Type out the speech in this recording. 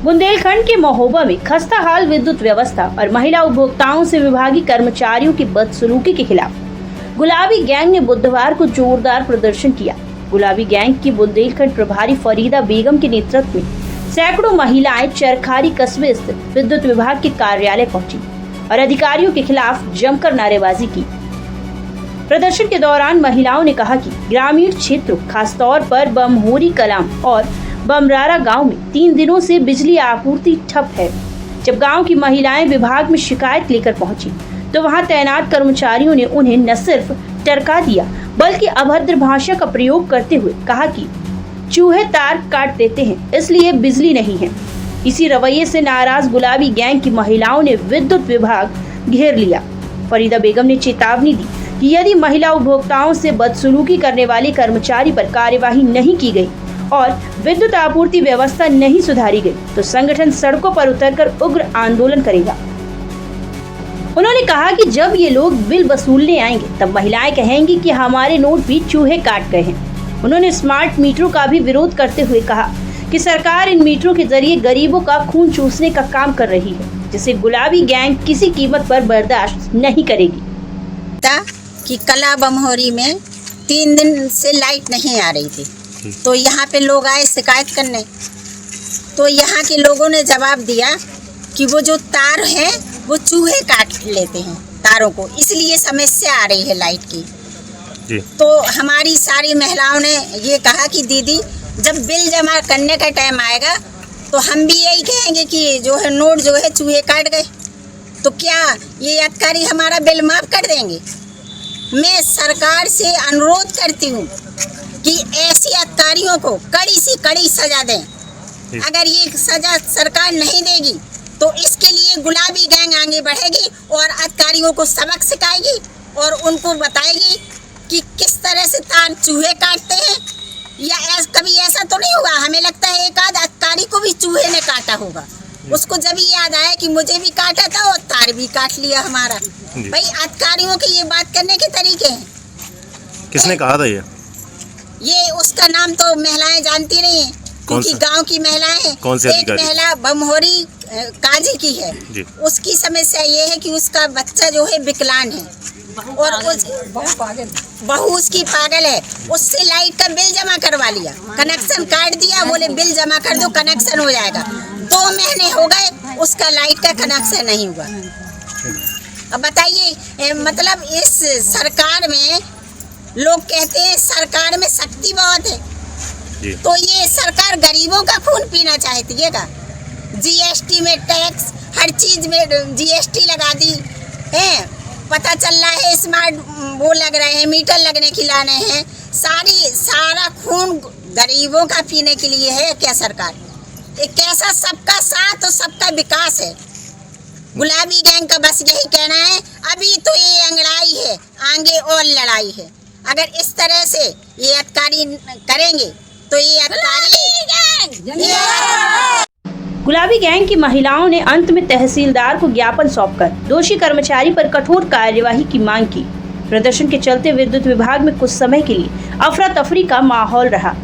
बुंदेलखंड के महोबा में खस्ता हाल विद्युत व्यवस्था और महिला उपभोक्ताओं से विभागीय कर्मचारियों की बदसलूकी के खिलाफ गुलाबी गैंग ने बुधवार को जोरदार प्रदर्शन किया। गुलाबी गैंग की बुंदेलखंड प्रभारी फरीदा बेगम के नेतृत्व में सैकड़ों महिलाएं चरखारी कस्बे स्थित विद्युत विभाग के कार्यालय पहुंची और अधिकारियों के खिलाफ जमकर नारेबाजी की। प्रदर्शन के दौरान महिलाओं ने कहा कि ग्रामीण क्षेत्रों खासतौर पर बमहोरी कलाम और बमरारा गांव में 3 दिनों से बिजली आपूर्ति ठप है। जब गांव की महिलाएं विभाग में शिकायत लेकर पहुंची तो वहां तैनात कर्मचारियों ने उन्हें न सिर्फ टरका दिया बल्कि अभद्र भाषा का प्रयोग करते हुए कहा कि चूहे तार काट देते हैं, इसलिए बिजली नहीं है। इसी रवैये से नाराज गुलाबी गैंग की महिलाओं ने विद्युत विभाग घेर लिया। फरीदा बेगम ने चेतावनी दी कि यदि महिला उपभोक्ताओं से बदसलूकी करने वाले कर्मचारी पर कार्यवाही नहीं की गई और विद्युत आपूर्ति व्यवस्था नहीं सुधारी गई तो संगठन सड़कों पर उतरकर उग्र आंदोलन करेगा। उन्होंने कहा कि जब ये लोग बिल वसूलने आएंगे तब महिलाएं कहेंगी कि हमारे नोट भी चूहे काट गए हैं। उन्होंने स्मार्ट मीटरों का भी विरोध करते हुए कहा कि सरकार इन मीटरों के जरिए गरीबों का खून चूसने का काम कर रही है, जिसे गुलाबी गैंग किसी कीमत पर बर्दाश्त नहीं करेगी। कि कला बमहोरी में 3 दिन से लाइट नहीं आ रही थी, तो यहाँ पे लोग आए शिकायत करने, तो यहाँ के लोगों ने जवाब दिया कि वो जो तार है वो चूहे काट लेते हैं तारों को, इसलिए समस्या आ रही है लाइट की जी। तो हमारी सारी महिलाओं ने ये कहा कि दीदी जब बिल जमा करने का टाइम आएगा तो हम भी यही कहेंगे कि जो है नोट जो है चूहे काट गए, तो क्या ये अधिकारी हमारा बिल माफ कर देंगे? मैं सरकार से अनुरोध करती हूँ कि ऐसे अधिकारियों को कड़ी से कड़ी सजा दें। अगर ये सजा सरकार नहीं देगी तो इसके लिए गुलाबी गैंग आगे बढ़ेगी और अधिकारियों को सबक सिखाएगी और उनको बताएगी कि किस तरह से तार चूहे काटते हैं। या कभी ऐसा तो नहीं हुआ, हमें लगता है एक आध अधिकारी को भी चूहे ने काटा होगा, उसको जब याद आया कि मुझे भी काटा था और तार भी काट लिया हमारा। भाई अधिकारियों के ये बात करने के तरीके हैं। किसने कहा था ये उसका नाम तो महिलाएं जानती नहीं है, क्योंकि गांव की महिलाएं हैं। एक महिला बमहोरी काजी की है, उसकी समस्या ये है कि उसका बच्चा जो है विकलांग है और बहू उसकी पागल है। उससे लाइट का बिल जमा करवा लिया, कनेक्शन काट दिया, बोले बिल जमा कर दो कनेक्शन हो जाएगा। 2 महीने हो गए उसका लाइट का कनेक्शन नहीं हुआ। अब बताइए, मतलब इस सरकार में लोग कहते हैं सरकार में शक्ति बहुत है, तो ये सरकार गरीबों का खून पीना चाहती है क्या? जीएसटी में टैक्स, हर चीज में जीएसटी लगा दी है। पता चल रहा है स्मार्ट वो लग रहे हैं, मीटर लगने की लाने हैं। सारा खून गरीबों का पीने के लिए है क्या सरकार? एक कैसा सबका साथ और सबका विकास है। गुलाबी गैंग का बस यही कहना है, अभी तो ये अंगड़ाई है, आगे और लड़ाई है। अगर इस तरह से ये अधिकारी करेंगे तो ये अधिकारी गुलाबी गैंग की महिलाओं ने अंत में तहसीलदार को ज्ञापन सौंपकर दोषी कर्मचारी पर कठोर कार्यवाही की मांग की। प्रदर्शन के चलते विद्युत विभाग में कुछ समय के लिए अफरा तफरी का माहौल रहा।